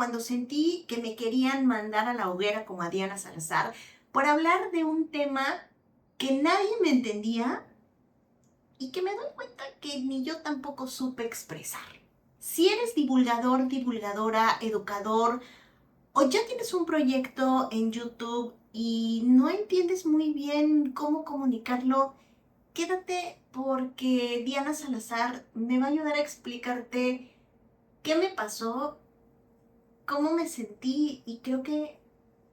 cuando sentí que me querían mandar a la hoguera como a Diana Salazar por hablar de un tema que nadie me entendía y que me doy cuenta que ni yo tampoco supe expresar. Si eres divulgador, divulgadora, educador, o ya tienes un proyecto en YouTube y no entiendes muy bien cómo comunicarlo, quédate porque Diana Salazar me va a ayudar a explicarte qué me pasó, cómo me sentí y creo que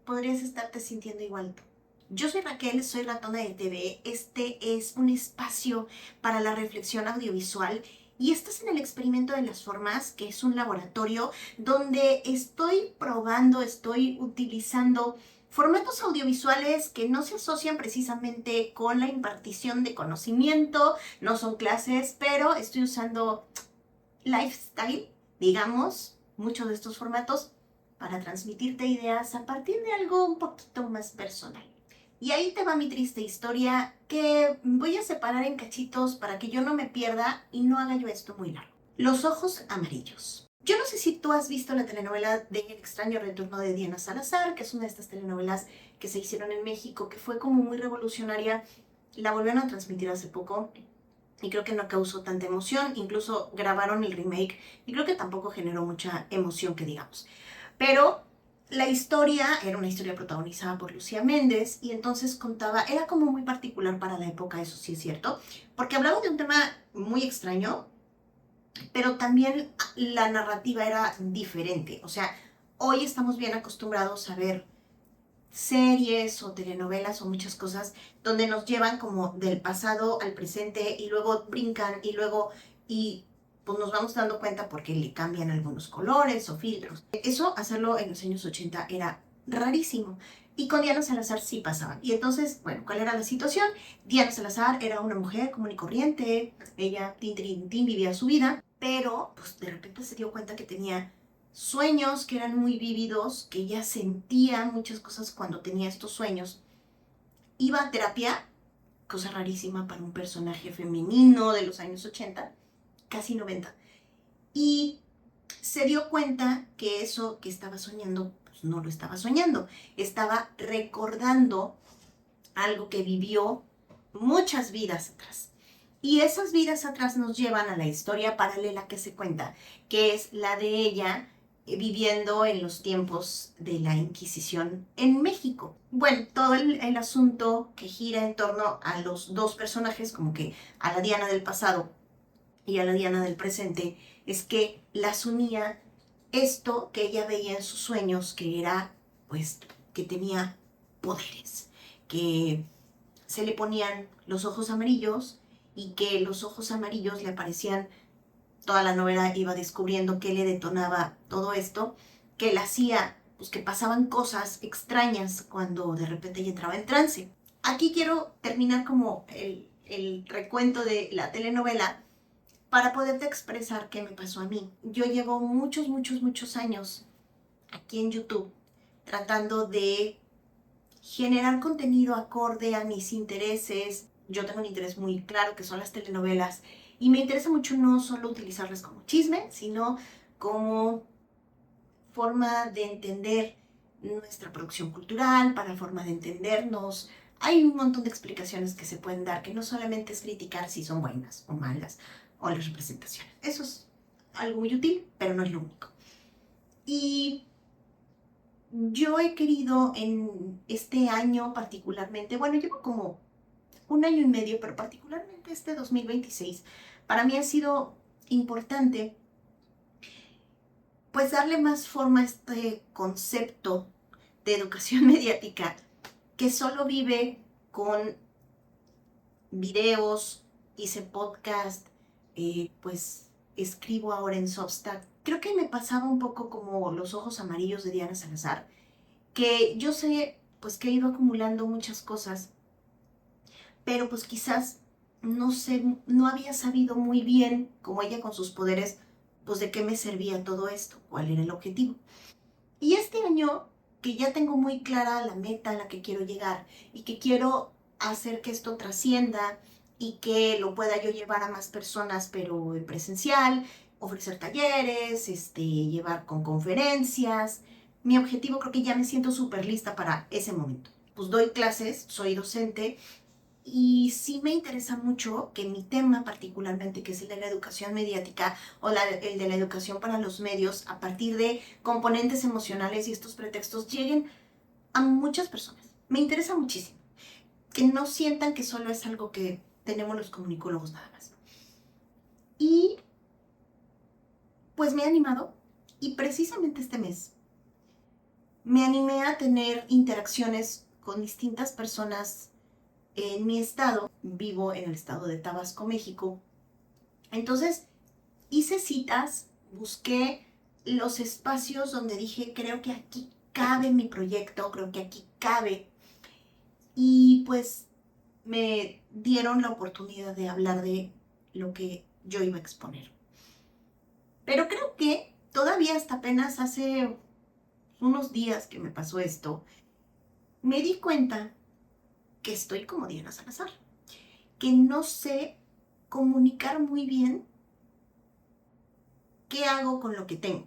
podrías estarte sintiendo igual tú. Yo soy Raquel, soy Ratona de TV. Este es un espacio para la reflexión audiovisual y estás en el experimento de las formas, que es un laboratorio donde estoy probando, estoy utilizando formatos audiovisuales que no se asocian precisamente con la impartición de conocimiento, no son clases, pero estoy usando lifestyle, digamos, muchos de estos formatos para transmitirte ideas a partir de algo un poquito más personal. Y ahí te va mi triste historia que voy a separar en cachitos para que yo no me pierda y no haga yo esto muy largo. Los ojos amarillos. Yo no sé si tú has visto la telenovela de El extraño retorno de Diana Salazar, que es una de estas telenovelas que se hicieron en México, que fue como muy revolucionaria. La volvieron a transmitir hace poco y creo que no causó tanta emoción. Incluso grabaron el remake y creo que tampoco generó mucha emoción, que digamos. Pero la historia era una historia protagonizada por Lucía Méndez y entonces contaba, era como muy particular para la época, eso sí es cierto, porque hablaba de un tema muy extraño, pero también la narrativa era diferente. O sea, hoy estamos bien acostumbrados a ver series o telenovelas o muchas cosas donde nos llevan como del pasado al presente y luego brincan y pues nos vamos dando cuenta porque le cambian algunos colores o filtros. Eso hacerlo en los años 80 era rarísimo. Y con Diana Salazar sí pasaba. Y entonces, bueno, ¿cuál era la situación? Diana Salazar era una mujer común y corriente, ella vivía su vida, pero pues de repente se dio cuenta que tenía sueños que eran muy vívidos, que ella sentía muchas cosas cuando tenía estos sueños. Iba a terapia, cosa rarísima para un personaje femenino de los años 80, casi 90. Y se dio cuenta que eso que estaba soñando, pues no lo estaba soñando, estaba recordando algo que vivió muchas vidas atrás. Y esas vidas atrás nos llevan a la historia paralela que se cuenta, que es la de ella viviendo en los tiempos de la Inquisición en México. Bueno, todo el asunto que gira en torno a los dos personajes, como que a la Diana del pasado y a la Diana del presente, es que las unía esto que ella veía en sus sueños, que era, pues, que tenía poderes, que se le ponían los ojos amarillos y que los ojos amarillos le aparecían. Toda la novela iba descubriendo qué le detonaba todo esto, que le hacía, pues que pasaban cosas extrañas cuando de repente ella entraba en trance. Aquí quiero terminar como el recuento de la telenovela para poderte expresar qué me pasó a mí. Yo llevo muchos, muchos, muchos años aquí en YouTube tratando de generar contenido acorde a mis intereses. Yo tengo un interés muy claro que son las telenovelas y me interesa mucho no solo utilizarlas como chisme, sino como forma de entender nuestra producción cultural, para forma de entendernos. Hay un montón de explicaciones que se pueden dar, que no solamente es criticar si son buenas o malas o las representaciones. Eso es algo muy útil, pero no es lo único. Y yo he querido en este año particularmente, bueno, llevo como un año y medio, pero particularmente este 2026, para mí ha sido importante pues darle más forma a este concepto de educación mediática que solo vive con videos, hice podcast, pues escribo ahora en Substack. Creo que me pasaba un poco como los ojos amarillos de Diana Salazar, que yo sé pues que he ido acumulando muchas cosas, pero pues quizás no sé, no había sabido muy bien, como ella con sus poderes, pues de qué me servía todo esto, cuál era el objetivo. Y este año, que ya tengo muy clara la meta a la que quiero llegar y que quiero hacer que esto trascienda y que lo pueda yo llevar a más personas, pero en presencial, ofrecer talleres, llevar con conferencias. Mi objetivo, creo que ya me siento súper lista para ese momento. Pues doy clases, soy docente y sí me interesa mucho que mi tema particularmente, que es el de la educación mediática o el de la educación para los medios, a partir de componentes emocionales y estos pretextos, lleguen a muchas personas. Me interesa muchísimo. Que no sientan que solo es algo que tenemos los comunicólogos nada más. Y pues me he animado y precisamente este mes me animé a tener interacciones con distintas personas en mi estado. Vivo en el estado de Tabasco, México. Entonces hice citas, busqué los espacios donde dije, creo que aquí cabe mi proyecto, creo que aquí cabe. Y pues me dieron la oportunidad de hablar de lo que yo iba a exponer. Pero creo que todavía hasta apenas hace unos días que me pasó esto, me di cuenta que estoy como Diana Salazar, que no sé comunicar muy bien qué hago con lo que tengo.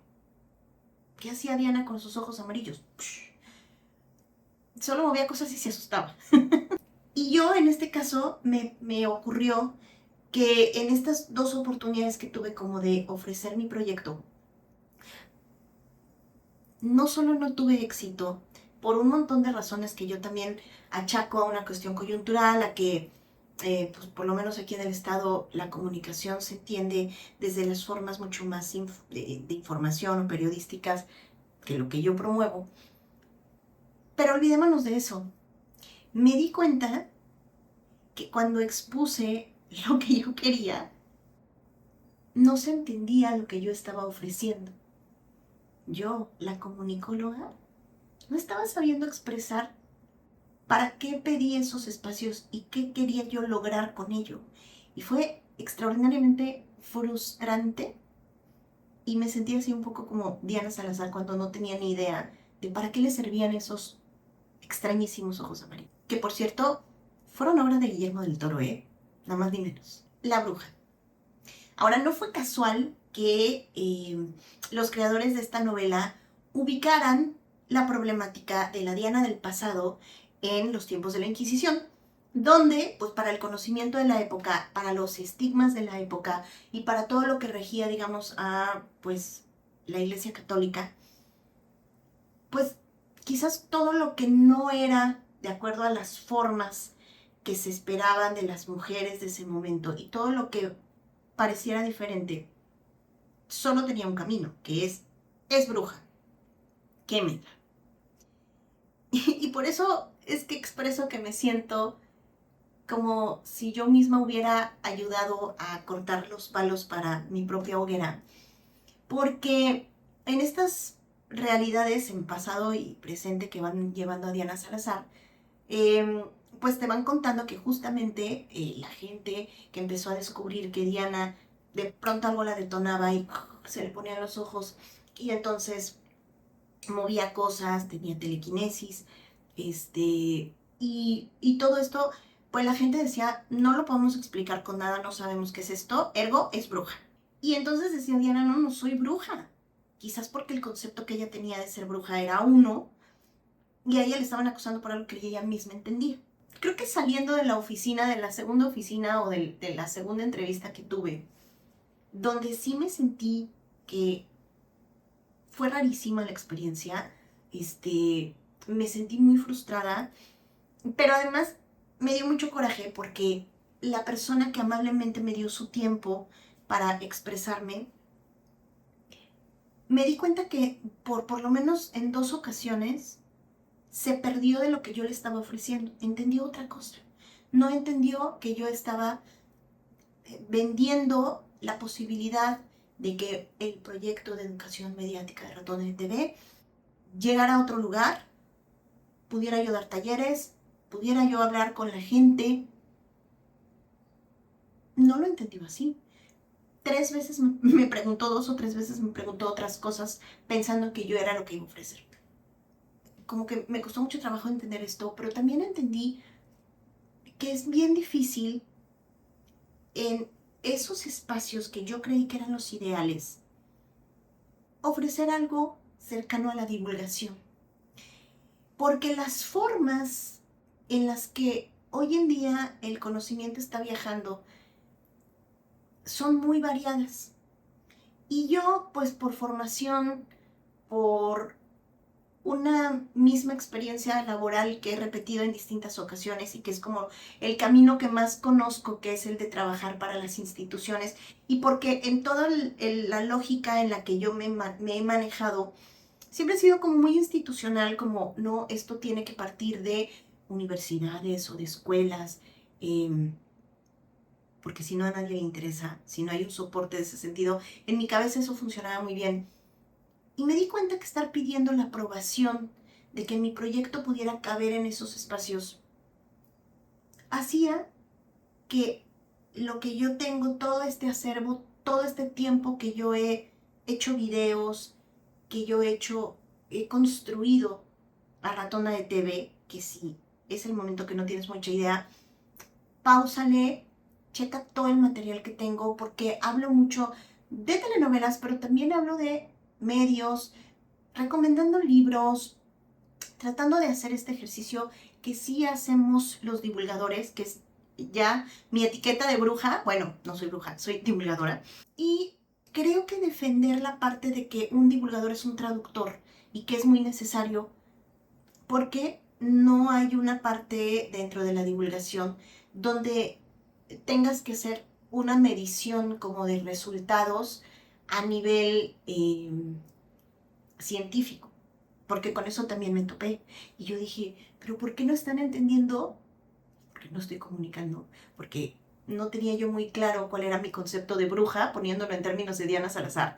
¿Qué hacía Diana con sus ojos amarillos? Solo movía cosas y se asustaba. Y yo en este caso me ocurrió que en estas dos oportunidades que tuve como de ofrecer mi proyecto, no solo no tuve éxito, por un montón de razones que yo también achaco a una cuestión coyuntural, a que pues por lo menos aquí en el estado la comunicación se entiende desde las formas mucho más de información o periodísticas que lo que yo promuevo. Pero olvidémonos de eso. Me di cuenta que cuando expuse lo que yo quería, no se entendía lo que yo estaba ofreciendo. Yo, la comunicóloga, no estaba sabiendo expresar para qué pedí esos espacios y qué quería yo lograr con ello. Y fue extraordinariamente frustrante y me sentí así un poco como Diana Salazar cuando no tenía ni idea de para qué le servían esos extrañísimos ojos amarillos. Que por cierto, fueron obra de Guillermo del Toro, nada más ni menos. La bruja. Ahora, no fue casual que los creadores de esta novela ubicaran la problemática de la Diana del pasado en los tiempos de la Inquisición, donde, pues para el conocimiento de la época, para los estigmas de la época y para todo lo que regía, digamos, a pues la Iglesia Católica, pues quizás todo lo que no era de acuerdo a las formas que se esperaban de las mujeres de ese momento y todo lo que pareciera diferente, solo tenía un camino, que es bruja, quémela. Y por eso es que expreso que me siento como si yo misma hubiera ayudado a cortar los palos para mi propia hoguera. Porque en estas realidades en pasado y presente que van llevando a Diana Salazar, pues te van contando que justamente la gente que empezó a descubrir que Diana de pronto algo la detonaba y se le ponían los ojos y entonces movía cosas, tenía telequinesis, y todo esto, pues la gente decía, no lo podemos explicar con nada, no sabemos qué es esto, ergo es bruja. Y entonces decía Diana, no, no soy bruja. Quizás porque el concepto que ella tenía de ser bruja era uno, y a ella le estaban acusando por algo que ella misma entendía. Creo que saliendo de la oficina, de la segunda oficina o de la segunda entrevista que tuve, donde sí me sentí que fue rarísima la experiencia, me sentí muy frustrada, pero además me dio mucho coraje porque la persona que amablemente me dio su tiempo para expresarme, me di cuenta que por lo menos en dos ocasiones se perdió de lo que yo le estaba ofreciendo, entendió otra cosa. No entendió que yo estaba vendiendo la posibilidad de que el proyecto de educación mediática de Ratón TV llegara a otro lugar, pudiera yo dar talleres, pudiera yo hablar con la gente. No lo entendió así. 3 veces me preguntó, 2 o 3 veces me preguntó otras cosas pensando que yo era lo que iba a ofrecer. Como que me costó mucho trabajo entender esto, pero también entendí que es bien difícil en esos espacios que yo creí que eran los ideales, ofrecer algo cercano a la divulgación. Porque las formas en las que hoy en día el conocimiento está viajando son muy variadas. Y yo, pues por formación, por una misma experiencia laboral que he repetido en distintas ocasiones y que es como el camino que más conozco, que es el de trabajar para las instituciones, y porque en toda la lógica en la que yo me he manejado, siempre he sido como muy institucional, como no, esto tiene que partir de universidades o de escuelas, eh, porque si no a nadie le interesa, si no hay un soporte de ese sentido. En mi cabeza eso funcionaba muy bien. Y me di cuenta que estar pidiendo la aprobación de que mi proyecto pudiera caber en esos espacios hacía que lo que yo tengo, todo este acervo, todo este tiempo que yo he hecho videos, que yo he construido a Ratona de TV, que sí, es el momento que no tienes mucha idea, páusale, checa todo el material que tengo, porque hablo mucho de telenovelas, pero también hablo de medios, recomendando libros, tratando de hacer este ejercicio que sí hacemos los divulgadores, que es ya mi etiqueta de bruja. Bueno, no soy bruja, soy divulgadora. Y creo que defender la parte de que un divulgador es un traductor y que es muy necesario, porque no hay una parte dentro de la divulgación donde tengas que hacer una medición como de resultados a nivel científico, porque con eso también me topé. Y yo dije, pero ¿por qué no están entendiendo? Porque no estoy comunicando, porque no tenía yo muy claro cuál era mi concepto de bruja, poniéndolo en términos de Diana Salazar.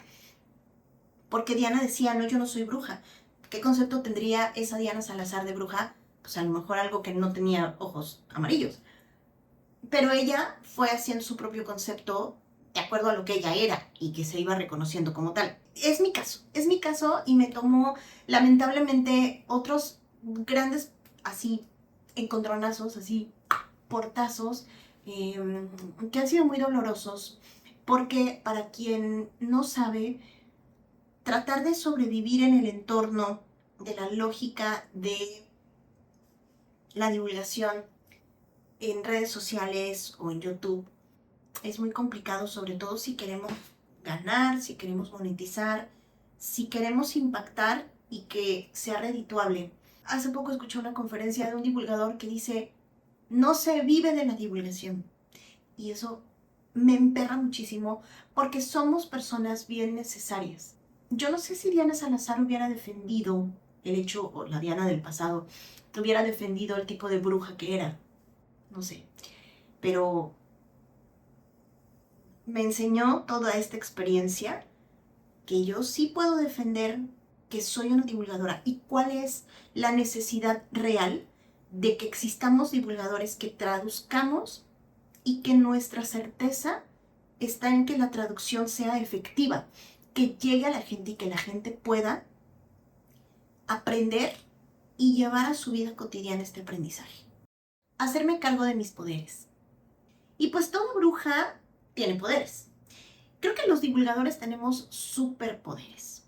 Porque Diana decía, no, yo no soy bruja. ¿Qué concepto tendría esa Diana Salazar de bruja? Pues a lo mejor algo que no tenía ojos amarillos. Pero ella fue haciendo su propio concepto de acuerdo a lo que ella era y que se iba reconociendo como tal. Es mi caso y me tomó lamentablemente otros grandes así encontronazos, así portazos, que han sido muy dolorosos, porque para quien no sabe, tratar de sobrevivir en el entorno de la lógica de la divulgación en redes sociales o en YouTube es muy complicado, sobre todo si queremos ganar, si queremos monetizar, si queremos impactar y que sea redituable. Hace poco escuché una conferencia de un divulgador que dice, no se vive de la divulgación. Y eso me emperra muchísimo porque somos personas bien necesarias. Yo no sé si Diana Salazar hubiera defendido el hecho, o la Diana del pasado, hubiera defendido el tipo de bruja que era. No sé. Pero me enseñó toda esta experiencia que yo sí puedo defender que soy una divulgadora y cuál es la necesidad real de que existamos divulgadores que traduzcamos y que nuestra certeza está en que la traducción sea efectiva, que llegue a la gente y que la gente pueda aprender y llevar a su vida cotidiana este aprendizaje. Hacerme cargo de mis poderes. Y pues toda bruja tiene poderes. Creo que los divulgadores tenemos superpoderes.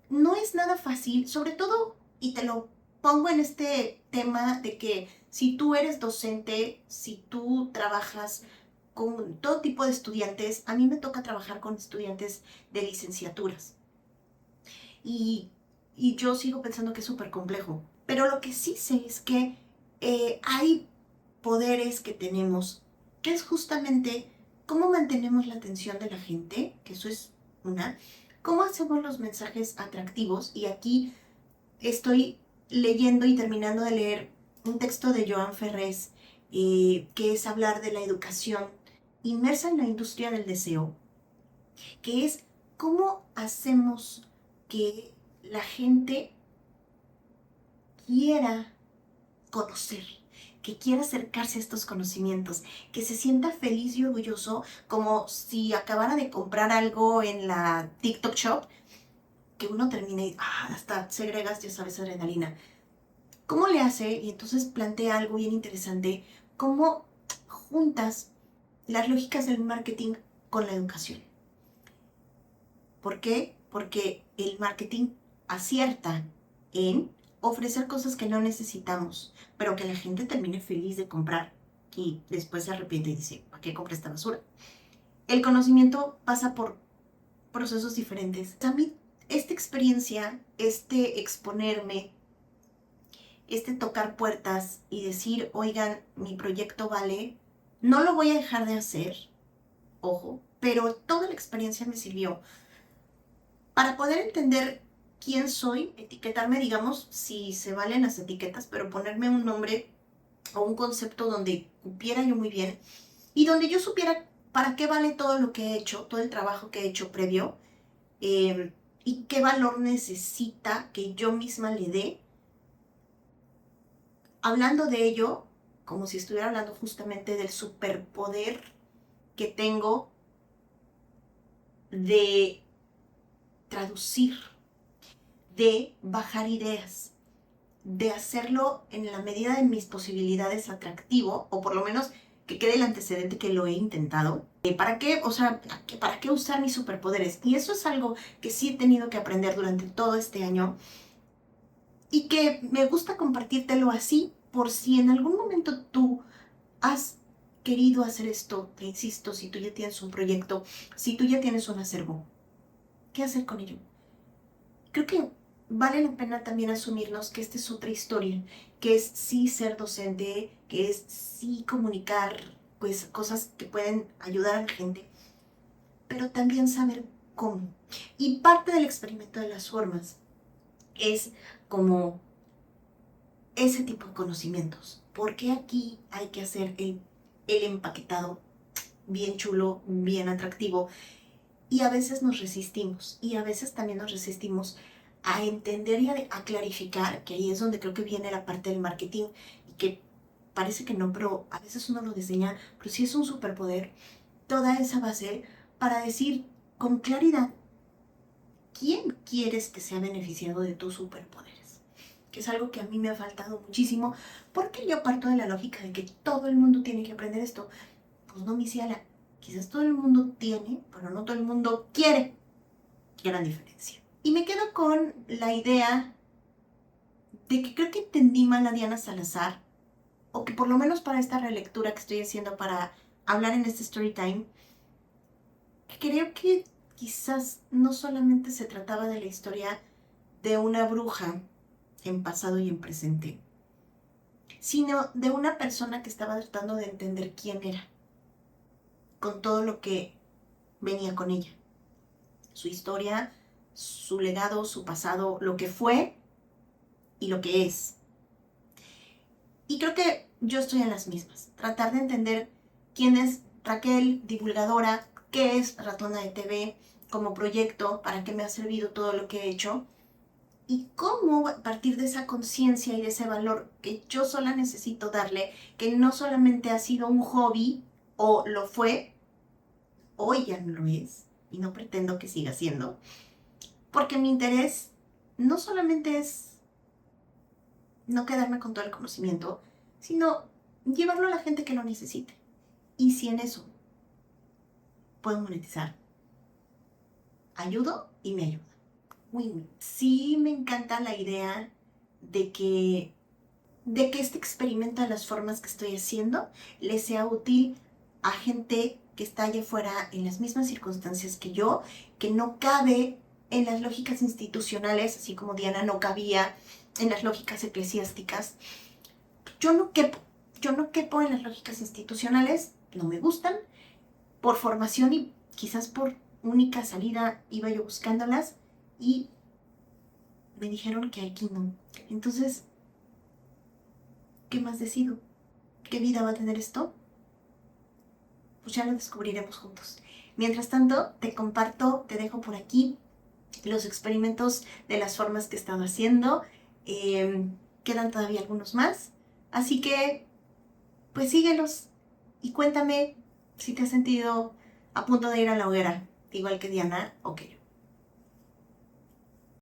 No es nada fácil, sobre todo, y te lo pongo en este tema de que si tú eres docente, si tú trabajas con todo tipo de estudiantes, a mí me toca trabajar con estudiantes de licenciaturas. Y, y yo sigo pensando que es súper complejo. Pero lo que sí sé es que hay poderes que tenemos, que es justamente cómo mantenemos la atención de la gente, que eso es una, cómo hacemos los mensajes atractivos. Y aquí estoy leyendo y terminando de leer un texto de Joan Ferrés, que es hablar de la educación inmersa en la industria del deseo, que es cómo hacemos que la gente quiera conocer, que quiera acercarse a estos conocimientos, que se sienta feliz y orgulloso como si acabara de comprar algo en la TikTok Shop, que uno termine y hasta segregas, ya sabes, adrenalina. ¿Cómo le hace? Y entonces plantea algo bien interesante, cómo juntas las lógicas del marketing con la educación. ¿Por qué? Porque el marketing acierta en ofrecer cosas que no necesitamos, pero que la gente termine feliz de comprar y después se arrepiente y dice, ¿para qué compré esta basura? El conocimiento pasa por procesos diferentes. A mí esta experiencia, este exponerme, este tocar puertas y decir, oigan, mi proyecto vale, no lo voy a dejar de hacer, ojo, pero toda la experiencia me sirvió para poder entender quién soy, etiquetarme, digamos, si se valen las etiquetas, pero ponerme un nombre o un concepto donde cupiera yo muy bien y donde yo supiera para qué vale todo lo que he hecho, todo el trabajo que he hecho previo, y qué valor necesita que yo misma le dé. Hablando de ello, como si estuviera hablando justamente del superpoder que tengo de traducir, de bajar ideas, de hacerlo en la medida de mis posibilidades atractivo, o por lo menos que quede el antecedente que lo he intentado. ¿Para qué? O sea, ¿para qué usar mis superpoderes? Y eso es algo que sí he tenido que aprender durante todo este año y que me gusta compartírtelo así, por si en algún momento tú has querido hacer esto, te insisto, si tú ya tienes un proyecto, si tú ya tienes un acervo, ¿qué hacer con ello? Creo que vale la pena también asumirnos que esta es otra historia, que es sí ser docente, que es sí comunicar pues cosas que pueden ayudar a la gente, pero también saber cómo. Y parte del experimento de las formas es como ese tipo de conocimientos. ¿Por qué aquí hay que hacer el empaquetado bien chulo, bien atractivo? Y a veces nos resistimos, y a veces también nos resistimos a entender y a clarificar, que ahí es donde creo que viene la parte del marketing, y que parece que no, pero a veces uno lo diseña, pero sí es un superpoder, toda esa base para decir con claridad quién quieres que sea beneficiado de tus superpoderes, que es algo que a mí me ha faltado muchísimo, porque yo parto de la lógica de que todo el mundo tiene que aprender esto. Pues no, mi ciela, quizás todo el mundo tiene, pero no todo el mundo quiere. Gran diferencia. Y me quedo con la idea de que creo que entendí mal a Diana Salazar, o que por lo menos para esta relectura que estoy haciendo para hablar en este story time, creo que quizás no solamente se trataba de la historia de una bruja en pasado y en presente, sino de una persona que estaba tratando de entender quién era, con todo lo que venía con ella. Su historia, su legado, su pasado, lo que fue y lo que es. Y creo que yo estoy en las mismas. Tratar de entender quién es Raquel, divulgadora, qué es Ratona de TV como proyecto, para qué me ha servido todo lo que he hecho y cómo a partir de esa conciencia y de ese valor que yo sola necesito darle, que no solamente ha sido un hobby o lo fue, hoy ya no lo es y no pretendo que siga siendo, porque mi interés no solamente es no quedarme con todo el conocimiento, sino llevarlo a la gente que lo necesite. Y si en eso puedo monetizar, ayudo y me ayuda. Win-win. Sí me encanta la idea de que, este experimento de las formas que estoy haciendo le sea útil a gente que está allá afuera en las mismas circunstancias que yo, que no cabe en las lógicas institucionales, así como Diana no cabía en las lógicas eclesiásticas. Yo no quepo en las lógicas institucionales, no me gustan, por formación y quizás por única salida iba yo buscándolas y me dijeron que aquí no. Entonces, ¿qué más decido? ¿Qué vida va a tener esto? Pues ya lo descubriremos juntos. Mientras tanto, te comparto, te dejo por aquí los experimentos de las formas que he estado haciendo. Quedan todavía algunos más. Así que, pues síguelos y cuéntame si te has sentido a punto de ir a la hoguera, igual que Diana o que yo.